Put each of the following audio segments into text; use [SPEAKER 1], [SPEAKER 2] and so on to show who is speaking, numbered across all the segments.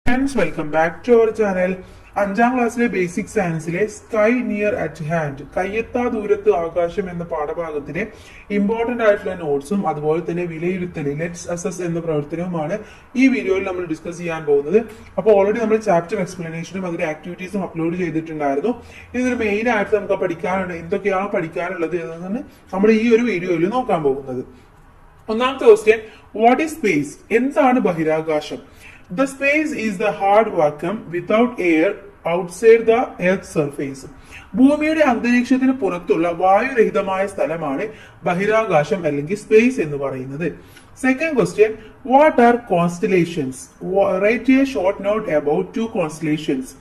[SPEAKER 1] Friends, welcome back to our channel. അഞ്ചാം ക്ലാസ്സിലെ basic സയൻസിലെ സ്കൈ നിയർ അറ്റ് ഹാൻഡ് കയ്യെത്താ ദൂരത്ത് ആകാശം എന്ന പാഠഭാഗത്തിലെ ഇമ്പോർട്ടന്റ് ആയിട്ടുള്ള നോട്ട്സും അതുപോലെ തന്നെ വിലയിരുത്തൽ ലെറ്റ്സ് അസസ് എന്ന പ്രവർത്തനവുമാണ് ഈ വീഡിയോയിൽ നമ്മൾ ഡിസ്കസ് ചെയ്യാൻ പോകുന്നത്. അപ്പോൾ ഓൾറെഡി നമ്മൾ ചാപ്റ്റർ എക്സ്പ്ലനേഷനും അതിന്റെ ആക്ടിവിറ്റീസും അപ്ലോഡ് ചെയ്തിട്ടുണ്ടായിരുന്നു. ഇതിൽ മെയിൻ ആയിട്ട് നമുക്ക് പഠിക്കാനുണ്ട്, എന്തൊക്കെയാണ് പഠിക്കാനുള്ളത് എന്നാണ് നമ്മൾ ഈ ഒരു വീഡിയോയിൽ നോക്കാൻ പോകുന്നത്. ഒന്നാമത്തെ ക്വസ്റ്റ്യൻ, വാട്ട് ഈസ് സ്പേസ്? എന്താണ് ബഹിരാകാശം? The space is the hard vacuum without air outside the earth's surface. ഭൂമിയുടെ അന്തരീക്ഷത്തിന് പുറത്തുള്ള വായുരഹിതമായ സ്ഥലമാണ് ബഹിരാകാശം അല്ലെങ്കിൽ സ്പേസ് എന്ന് പറയുന്നത്. Second question, what are constellations? Write a short note about two constellations.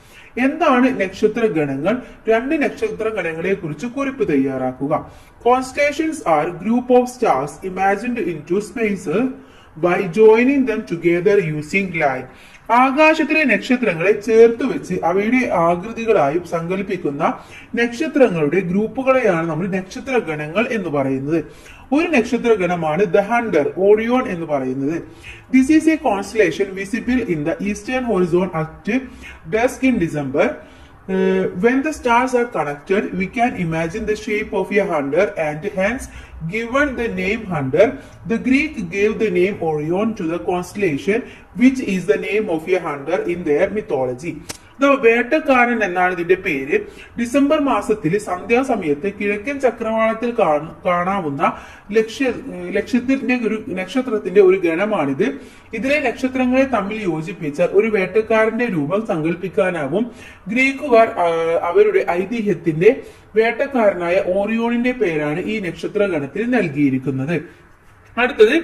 [SPEAKER 1] എന്താണ് നക്ഷത്ര ഗണങ്ങൾ? രണ്ട് നക്ഷത്ര ഗണങ്ങളെ കുറിച്ച് കുറിപ്പ് തയ്യാറാക്കുക. Constellations are group of stars imagined in to space by joining them together using line. ആകാശത്തിലെ നക്ഷത്രങ്ങളെ ചേർത്ത് വെച്ച് അവയുടെ ആകൃതികളായും സങ്കല്പിക്കുന്ന നക്ഷത്രങ്ങളുടെ ഗ്രൂപ്പുകളെയാണ് നമ്മൾ നക്ഷത്ര ഗണങ്ങൾ എന്ന് പറയുന്നത്. ഒരു നക്ഷത്ര ഗണമാണ് ദ ഹണ്ടർ, ഓറിയോൺ എന്ന് പറയുന്നത്. This is A constellation visible in the eastern Horizon at desk in December. When the stars are connected, we can imagine the shape of a hunter and hence given the name hunter. The Greek gave the name Orion to the constellation, which is the name of a hunter in their mythology. വേട്ടക്കാരൻ എന്നാണ് ഇതിന്റെ പേര്. December മാസത്തിൽ സന്ധ്യാസമയത്ത് കിഴക്കൻ ചക്രവാളത്തിൽ കാണാവുന്ന നക്ഷത്രത്തിന്റെ ഒരു ഗണമാണിത്. ഇതിലെ നക്ഷത്രങ്ങളെ തമ്മിൽ യോജിപ്പിച്ചാൽ ഒരു വേട്ടക്കാരന്റെ രൂപം സങ്കല്പിക്കാനാവും. ഗ്രീക്കുകാർ അവരുടെ ഐതിഹ്യത്തിന്റെ വേട്ടക്കാരനായ ഓറിയോണിന്റെ പേരാണ് ഈ നക്ഷത്ര ഗണത്തിന് നൽകിയിരിക്കുന്നത്. അടുത്തത്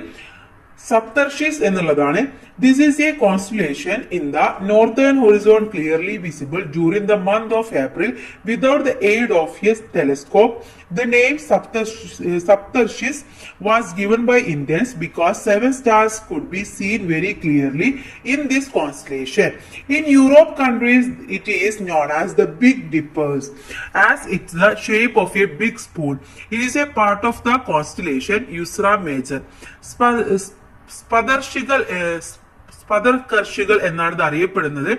[SPEAKER 1] സപ്തർഷിസ് എന്നുള്ളതാണ്. This is a constellation in the northern horizon clearly visible during the month of April without the aid of a telescope. The name Saptarshis was given by Indians because 7 stars could be seen very clearly in this constellation. In Europe countries, it is known as the Big Dippers as it's the shape of a big spoon. It is a part of the constellation Ursa Major. സ്പദർകർഷികൾ എന്നാണ് ഇത് അറിയപ്പെടുന്നത്.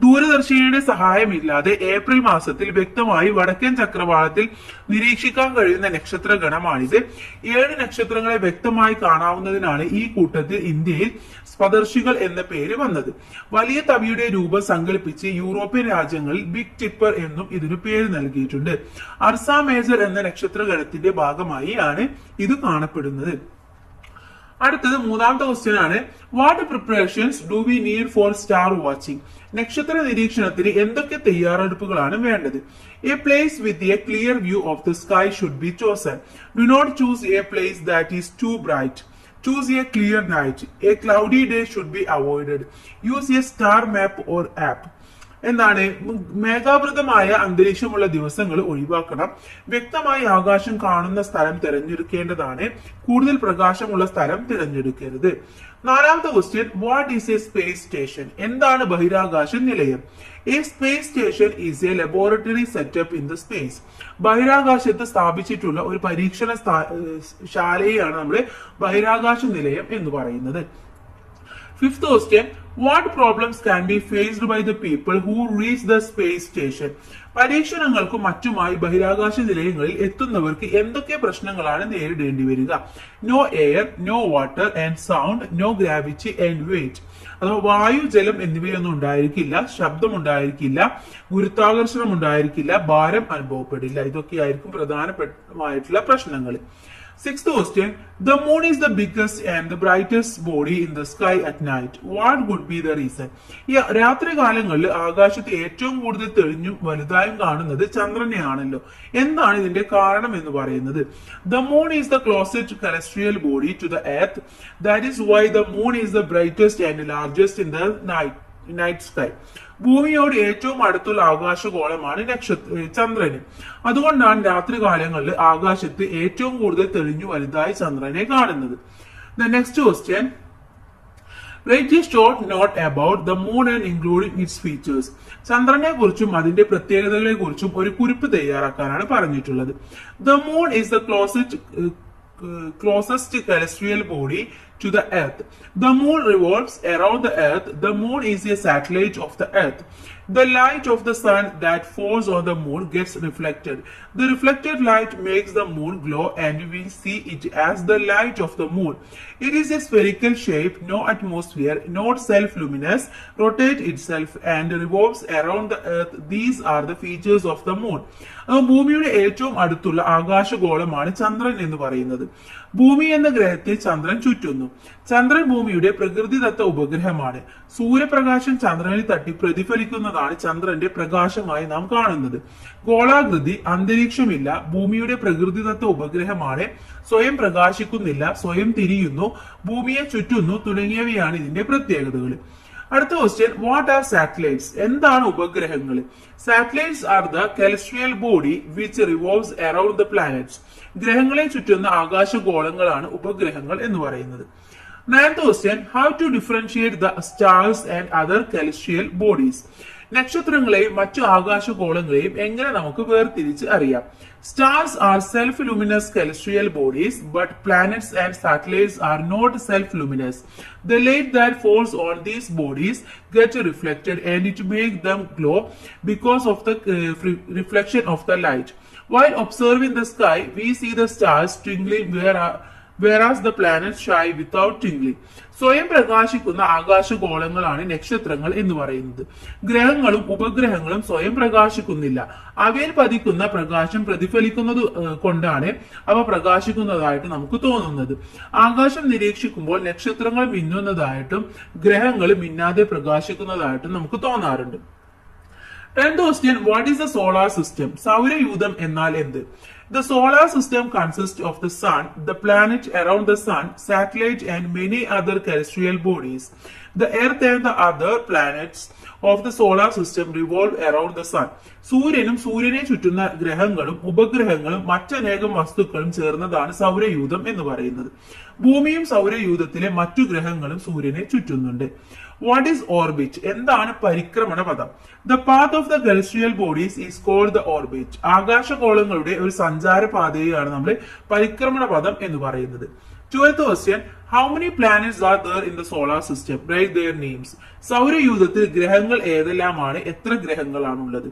[SPEAKER 1] ദൂരദർശിനിയുടെ സഹായമില്ലാതെ April മാസത്തിൽ വ്യക്തമായി വടക്കൻ ചക്രവാളത്തിൽ നിരീക്ഷിക്കാൻ കഴിയുന്ന നക്ഷത്ര ഗണമാണിത്. 7 നക്ഷത്രങ്ങളെ വ്യക്തമായി കാണാവുന്നതിനാണ് ഈ കൂട്ടത്തിൽ ഇന്ത്യയിൽ സ്പദർശികൾ എന്ന പേര് വന്നത്. വലിയ തവിയുടെ രൂപം സങ്കല്പിച്ച് യൂറോപ്യൻ രാജ്യങ്ങളിൽ ബിഗ് ടിപ്പർ എന്നും ഇതിനു പേര് നൽകിയിട്ടുണ്ട്. അർസ മേജർ എന്ന നക്ഷത്ര ഗണത്തിന്റെ ഭാഗമായി ആണ് ഇത് കാണപ്പെടുന്നത്. അടുത്തത് മൂന്നാമത്തെ ക്വസ്റ്റ്യൻ ആണ്, what preparations do we need for star watching? നക്ഷത്ര നിരീക്ഷണത്തിന് എന്തൊക്കെ തയ്യാറെടുപ്പുകളാണ് വേണ്ടത്? A place with a clear view of the sky should be chosen. Do not choose a place that is too bright. Choose a clear night. A cloudy day should be avoided. Use a star map or app. എന്താണ്? മേഘാവൃതമായ അന്തരീക്ഷമുള്ള ദിവസങ്ങൾ ഒഴിവാക്കണം. വ്യക്തമായി ആകാശം കാണുന്ന സ്ഥലം തിരഞ്ഞെടുക്കേണ്ടതാണ്. കൂടുതൽ പ്രകാശമുള്ള സ്ഥലം തിരഞ്ഞെടുക്കരുത്. നാലാമത്തെ question, what is A space station? എന്താണ് ബഹിരാകാശ നിലയം? A space station is A laboratory setup in the space. ബഹിരാകാശത്ത് സ്ഥാപിച്ചിട്ടുള്ള ഒരു പരീക്ഷണ ശാലയാണ് നമ്മൾ ബഹിരാകാശ നിലയം എന്ന് പറയുന്നത്. Fifth question, what problems can be faced by the people who reach the space station? പരീക്ഷണങ്ങൾക്കും മറ്റുമായി ബഹിരാകാശ നിലയങ്ങളിൽ എത്തുന്നവർക്ക് എന്തൊക്കെ പ്രശ്നങ്ങളാണ് നേരിടേണ്ടി വരിക? No air, no water and sound, no gravity and weight. അഥവാ വായു, ജലം എന്നിവയൊന്നും ഉണ്ടായിരിക്കില്ല, ശബ്ദം ഉണ്ടായിരിക്കില്ല, ഗുരുത്വാകർഷണം ഉണ്ടായിരിക്കില്ല, ഭാരം അനുഭവപ്പെടില്ല. ഇതൊക്കെയായിരിക്കും പ്രധാനമായിട്ടുള്ള പ്രശ്നങ്ങൾ. Sixth question, the moon is the biggest and the brightest body in the sky at night. What would be the reason? രാത്രി കാലങ്ങളിൽ ആകാശത്ത് ഏറ്റവും കൂടുതൽ തെളിഞ്ഞും വലുതായും കാണുന്നത് ചന്ദ്രനെയാണല്ലോ. എന്താണ് ഇതിന്റെ കാരണം എന്ന് പറയുന്നത്? The moon is the closest celestial body to the earth. That is why the moon is the brightest and largest in the night sky. ഭൂമിയോട് ഏറ്റവും അടുത്തുള്ള ആകാശഗോളമാണ് ചന്ദ്രന്. അതുകൊണ്ടാണ് രാത്രി കാലങ്ങളിൽ ആകാശത്ത് ഏറ്റവും കൂടുതൽ തെളിഞ്ഞു വലുതായി ചന്ദ്രനെ കാണുന്നത്. The next question, write a short note about the moon and including its features. ചന്ദ്രനെ കുറിച്ചും അതിന്റെ പ്രത്യേകതകളെ കുറിച്ചും ഒരു കുറിപ്പ് തയ്യാറാക്കാനാണ് പറഞ്ഞിട്ടുള്ളത്. The moon is the closest celestial body to the earth. The moon revolves around the earth. The moon is a satellite of the earth. The light of the sun that falls on the moon gets reflected. The reflected light makes the moon glow and we see it as the light of the moon. It is a spherical shape, no atmosphere, not self-luminous, rotates itself and revolves around the earth. These are the features of the moon. ഭൂമിയുടെ ഏറ്റവും അടുത്തുള്ള ആകാശഗോളമാണ് ചന്ദ്രൻ എന്ന് പറയുന്നത്. ഭൂമി എന്ന ഗ്രഹത്തെ ചന്ദ്രൻ ചുറ്റുന്നു. ചന്ദ്രൻ ഭൂമിയുടെ പ്രകൃതിദത്ത ഉപഗ്രഹമാണ്. സൂര്യപ്രകാശം ചന്ദ്രനിൽ തട്ടി പ്രതിഫലിക്കുന്നതാണ് ചന്ദ്രന്റെ പ്രകാശമായി നാം കാണുന്നത്. ഗോളാകൃതി, അന്തരീക്ഷമില്ല, ഭൂമിയുടെ പ്രകൃതിദത്ത ഉപഗ്രഹമാണ്, സ്വയം പ്രകാശിക്കുന്നില്ല, സ്വയം തിരിയുന്നു, ഭൂമിയെ ചുറ്റുന്നു തുടങ്ങിയവയാണ് ഇതിന്റെ പ്രത്യേകതകൾ. അടുത്ത ക്വസ്റ്റ്യൻ, വാട്ട് ആർ സാറ്റലൈറ്റ്സ്? എന്താണ് ഉപഗ്രഹങ്ങൾ? Satellites are the celestial body which revolves around the planets. ഗ്രഹങ്ങളെ ചുറ്റുന്ന ആകാശഗോളങ്ങളാണ് ഉപഗ്രഹങ്ങൾ എന്ന് പറയുന്നത്. Ninth question, how to differentiate the stars and other celestial bodies? നക്ഷത്രങ്ങളെയും മറ്റു ആകാശഗോളങ്ങളെയും എങ്ങനെ നമുക്ക് വേർതിരിച്ച് അറിയാം? Stars are self-luminous celestial bodies, but planets and satellites are not self-luminous. The light that falls on these bodies gets reflected and it makes them glow because of the reflection of the light. While observing the sky, we see the stars twinkling whereas the planets shine without twinkling. സ്വയം പ്രകാശിക്കുന്ന ആകാശഗോളങ്ങളാണ് നക്ഷത്രങ്ങൾ എന്ന് പറയുന്നത്. ഗ്രഹങ്ങളും ഉപഗ്രഹങ്ങളും സ്വയം പ്രകാശിക്കുന്നില്ല. അവയിൽ പതിക്കുന്ന പ്രകാശം പ്രതിഫലിക്കുന്നത് കൊണ്ടാണ് അവ പ്രകാശിക്കുന്നതായിട്ട് നമുക്ക് തോന്നുന്നത്. ആകാശം നിരീക്ഷിക്കുമ്പോൾ നക്ഷത്രങ്ങൾ മിന്നുന്നതായിട്ടും ഗ്രഹങ്ങൾ മിന്നാതെ പ്രകാശിക്കുന്നതായിട്ടും നമുക്ക് തോന്നാറുണ്ട്. 10th question, what is the solar system? സൗരയൂഥം എന്നാൽ എന്ത്? The solar system consists of the sun, the planet around the sun, satellite and many other celestial bodies. The earth and the other planets of the solar system revolve around the sun. സൂര്യനും സൂര്യനെ ചുറ്റുന്ന ഗ്രഹങ്ങളും ഉപഗ്രഹങ്ങളും മറ്റനേകം വസ്തുക്കളും ചേർന്നതാണ് സൗരയൂഥം എന്ന് പറയുന്നത്. ഭൂമിയും സൗരയൂഥത്തിലെ മറ്റു ഗ്രഹങ്ങളും സൂര്യനെ ചുറ്റുന്നുണ്ട്. What is orbit? എന്താണ് പരിക്രമണ പഥം? The path of the celestial bodies is called the orbit. ആകാശഗോളങ്ങളുടെ ഒരു സഞ്ചാര പാതയെയാണ് നമ്മൾ പരിക്രമണ പഥം എന്ന് പറയുന്നത്. 12th question, how many planets are there in the solar system? Write their names. സൗരയൂഥത്തിൽ ഗ്രഹങ്ങൾ ഏതെല്ലാമാണ്? എത്ര ഗ്രഹങ്ങളാണുള്ളത്?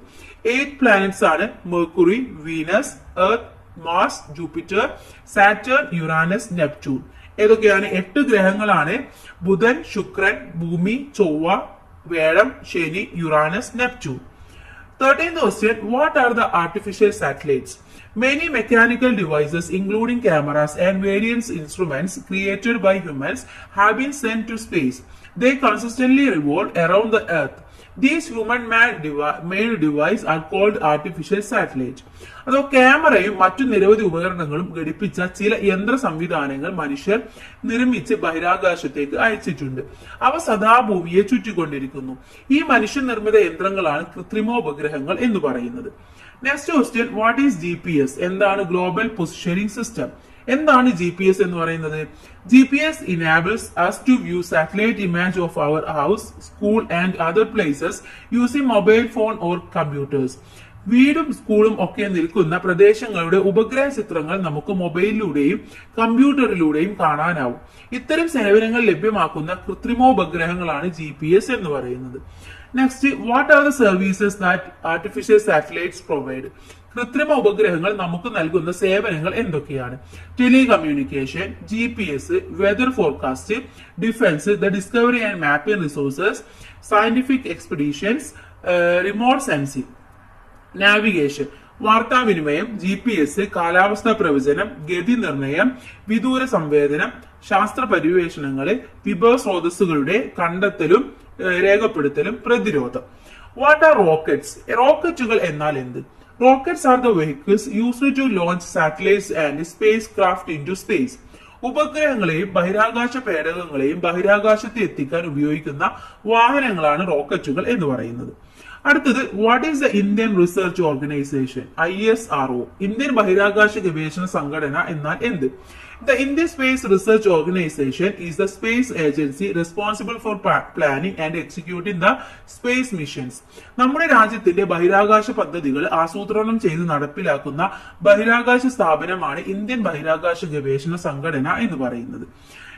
[SPEAKER 1] 8 planets ആണ്. Mercury, Venus, Earth, Mars, Jupiter, Saturn, Uranus, Neptune. ഏതൊക്കെയാണ്? 8 ഗ്രഹങ്ങളാണ്. ബുധൻ, ശുക്രൻ, ഭൂമി, ചൊവ്വ, വ്യാഴം, ശനി, Uranus, Neptune. 13th question, what are the artificial satellites? Many mechanical devices, including cameras and various instruments created by humans, have been sent to space. They consistently revolve around the Earth. These human-made devices are called artificial satellites. അതോ ക്യാമറയും മറ്റു നിരവധി ഉപകരണങ്ങളും ഘടിപ്പിച്ച ചില യന്ത്ര സംവിധാനങ്ങൾ മനുഷ്യർ നിർമ്മിച്ച് ബഹിരാകാശത്തേക്ക് അയച്ചിട്ടുണ്ട്. അവ സദാ ഭൂമിയെ ചുറ്റിക്കൊണ്ടിരിക്കുന്നു. ഈ മനുഷ്യനിർമ്മിത യന്ത്രങ്ങളാണ് കൃത്രിമോപഗ്രഹങ്ങൾ എന്ന് പറയുന്നത്. Next question, what is GPS? എന്താണ് ഗ്ലോബൽ പൊസിഷനിങ് സിസ്റ്റം? എന്താണ് GPS എന്ന് പറയുന്നത്? GPS enables us to view satellite image of our house, school and other places using mobile phone or computers. വീടും സ്കൂളും ഒക്കെ നിൽക്കുന്ന പ്രദേശങ്ങളുടെ ഉപഗ്രഹ ചിത്രങ്ങൾ നമുക്ക് മൊബൈലിലൂടെയും കമ്പ്യൂട്ടറിലൂടെയും കാണാനാവും. ഇത്തരം സേവനങ്ങൾ ലഭ്യമാക്കുന്ന കൃത്രിമോപഗ്രഹങ്ങളാണ് GPS എന്ന് പറയുന്നത്. Next, what are the services that artificial satellites provide? കൃത്രിമ ഉപഗ്രഹങ്ങൾ നമുക്ക് നൽകുന്ന സേവനങ്ങൾ എന്തൊക്കെയാണ്? Telecommunication, GPS, weather forecast, defence, the discovery and mapping resources, scientific expeditions, remote sensing. Navigation, വാർത്താവിനിമയം, GPS, കാലാവസ്ഥാ പ്രവചനം, ഗതി നിർണയം, വിദൂര സംവേദനം, ശാസ്ത്ര പര്യവേഷണങ്ങള്, വിഭവ സ്രോതസ്സുകളുടെ കണ്ടെത്തലും രേഖപ്പെടുത്തലും, പ്രതിരോധം. What are rockets? റോക്കറ്റുകൾ എന്നാൽ എന്ത്? Rockets are the vehicles used to launch satellites and spacecraft into space. ഉപഗ്രഹങ്ങളെയും ബഹിരാകാശ പേടകങ്ങളെയും ബഹിരാകാശത്ത് എത്തിക്കാൻ ഉപയോഗിക്കുന്ന വാഹനങ്ങളാണ് റോക്കറ്റുകൾ എന്ന് പറയുന്നത്. അടുത്തത്, what is the Indian research organisation? ISRO. Indian ബഹിരാകാശ ഗവേഷണ സംഘടന എന്നാൽ എന്ത്? The Indian Space Research Organization is the space agency responsible for planning and executing the space missions. നമ്മുടെ രാജ്യത്തിന്റെ ബഹിരാകാശ പദ്ധതികൾ ആസൂത്രണം ചെയ്ത് നടപ്പിലാക്കുന്ന ബഹിരാകാശ സ്ഥാപനമാണ് ഇന്ത്യൻ ബഹിരാകാശ ഗവേഷണ സംഘടന എന്ന് പറയുന്നത്.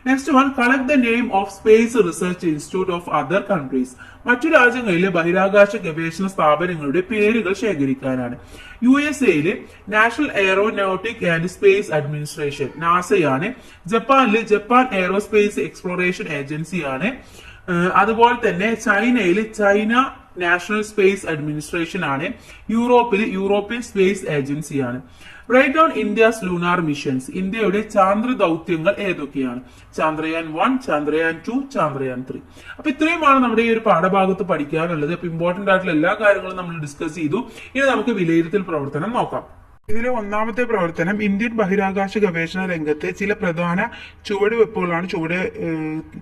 [SPEAKER 1] Next one, collect the name of space research institute of other countries. മറ്റു രാജ്യങ്ങളിലെ ബഹിരാകാശ ഗവേഷണ സ്ഥാപനങ്ങളുടെ പേരുകൾ ശേഖരിക്കാനാണ്. USA national aeronautic and space administration നാസയാണ്. ജപ്പാനിൽ ജപ്പാൻ എയറോസ്പേസ് എക്സ്പ്ലോറേഷൻ ഏജൻസിയാണ്. അതുപോലെ തന്നെ ചൈനയിൽ ചൈന നാഷണൽ സ്പേസ് അഡ്മിനിസ്ട്രേഷൻ ആണ്. യൂറോപ്പിൽ യൂറോപ്യൻ സ്പേസ് ഏജൻസിയാണ്. Write down India's lunar missions. ഇന്ത്യയുടെ ചാന്ദ്ര ദൗത്യങ്ങൾ ഏതൊക്കെയാണ്? ചന്ദ്രയാൻ 1, ചന്ദ്രയാൻ 2, ചന്ദ്രയാൻ 3. അപ്പൊ ഇത്രയുമാണ് നമ്മുടെ ഈ ഒരു പാഠഭാഗത്ത് പഠിക്കാനുള്ളത്. അപ്പൊ ഇമ്പോർട്ടന്റ് ആയിട്ടുള്ള എല്ലാ കാര്യങ്ങളും നമ്മൾ ഡിസ്കസ് ചെയ്തു. ഇനി നമുക്ക് വിലയിരുത്തൽ പ്രവർത്തനം നോക്കാം. ഇതിലെ ഒന്നാമത്തെ പ്രവർത്തനം ഇന്ത്യൻ ബഹിരാകാശ ഗവേഷണ രംഗത്തെ ചില പ്രധാന ചുവടുവെപ്പുകളാണ്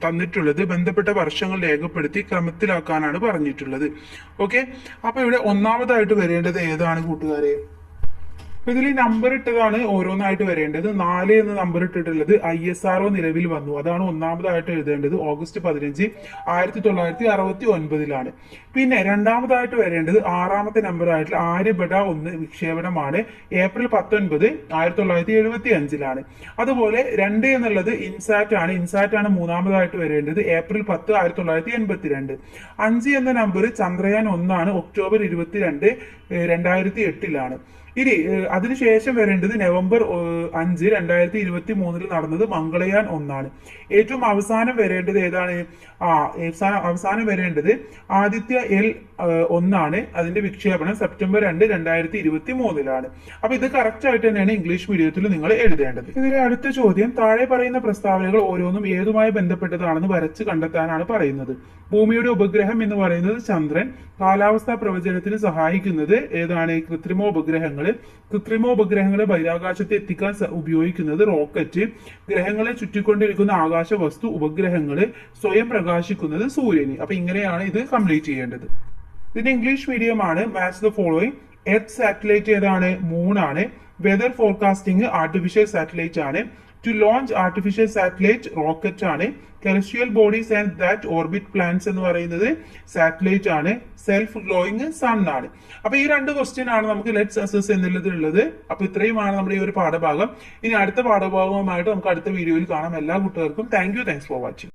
[SPEAKER 1] തന്നിട്ടുള്ളത്. ബന്ധപ്പെട്ട വർഷങ്ങൾ രേഖപ്പെടുത്തി ക്രമത്തിലാക്കാനാണ് പറഞ്ഞിട്ടുള്ളത്. ഓക്കെ, അപ്പൊ ഇവിടെ ഒന്നാമതായിട്ട് വരേണ്ടത് ഏതാണ് കൂട്ടുകാരെ? ഇതിൽ നമ്പർ ഇട്ടതാണ് ഓരോന്നായിട്ട് വരേണ്ടത്. 4 എന്ന് നമ്പർ ഇട്ടിട്ടുള്ളത് ISRO നിലവിൽ വന്നു, അതാണ് ഒന്നാമതായിട്ട് എഴുതേണ്ടത്. ഓഗസ്റ്റ് 15, 1969 പിന്നെ രണ്ടാമതായിട്ട് വരേണ്ടത് 6ാമത്തെ നമ്പർ ആയിട്ടുള്ള ആര്യഭട്ട 1 വിക്ഷേപണമാണ്. ഏപ്രിൽ 19, 1975 അതുപോലെ 2 എന്നുള്ളത് ഇൻസാറ്റ് ആണ്. ഇൻസാറ്റ് ആണ് മൂന്നാമതായിട്ട് വരേണ്ടത്. ഏപ്രിൽ 10, 1982. 5 എന്ന നമ്പർ ചന്ദ്രയാൻ 1 ആണ്. ഒക്ടോബർ 22, 2008 ഇനി അതിനുശേഷം വരേണ്ടത് നവംബർ 5, 2023 നടന്നത് മംഗളയാൻ 1 ഏറ്റവും അവസാനം വരേണ്ടത് ഏതാണ്? അവസാനം വരേണ്ടത് ആദിത്യ L 1 അതിന്റെ വിക്ഷേപണം സെപ്റ്റംബർ 2, 2023 അപ്പൊ ഇത് കറക്റ്റ് ആയിട്ട് തന്നെയാണ് ഇംഗ്ലീഷ് മീഡിയത്തിൽ നിങ്ങൾ എഴുതേണ്ടത്. ഇതിലെ അടുത്ത ചോദ്യം, താഴെ പറയുന്ന പ്രസ്താവനകൾ ഓരോന്നും ഏതുമായി ബന്ധപ്പെട്ടതാണെന്ന് വരച്ച് കണ്ടെത്താനാണ് പറയുന്നത്. ഭൂമിയുടെ ഉപഗ്രഹം എന്ന് പറയുന്നത് ചന്ദ്രൻ. കാലാവസ്ഥാ പ്രവചനത്തിന് സഹായിക്കുന്നത് ഏതാണ്? കൃത്രിമോപഗ്രഹങ്ങളെ ബഹിരാകാശത്ത് എത്തിക്കാൻ ഉപയോഗിക്കുന്നത് റോക്കറ്റ്. ഗ്രഹങ്ങളെ ചുറ്റിക്കൊണ്ടിരിക്കുന്ന ആകാശ വസ്തു ഉപഗ്രഹങ്ങള്. സ്വയം പ്രകാശിക്കുന്നത് സൂര്യന്. അപ്പൊ ഇങ്ങനെയാണ് ഇത് കംപ്ലീറ്റ് ചെയ്യേണ്ടത്. ഇതിന്റെ ഇംഗ്ലീഷ് മീഡിയം ആണ്. Match the following. Earth satellite ഏതാണ്? മൂണാണ്. വെതർ ഫോർകാസ്റ്റിംഗ് ആർട്ടിഫിഷ്യൽ സാറ്റലൈറ്റ് ആണ്. To launch artificial satellite rocket ആണ്. Terrestrial bodies and that orbit planets എന്ന് പറയുന്നത് സാറ്റലൈറ്റ് ആണ്. സെൽഫ് ഗ്ലോയിങ് സൺ ആണ്. അപ്പൊ ഈ 2 ക്വസ്റ്റ്യൻ ആണ് നമുക്ക് ലെറ്റ്സ് അസസ് എന്നുള്ളതിലുള്ളത്. അപ്പൊ ഇത്രയുമാണ് നമ്മുടെ ഈ ഒരു പാഠഭാഗം. ഇനി അടുത്ത പാഠഭാഗവുമായിട്ട് നമുക്ക് അടുത്ത വീഡിയോയിൽ കാണാം. എല്ലാ കൂട്ടുകാർക്കും താങ്ക്സ് ഫോർ വാച്ചിങ്.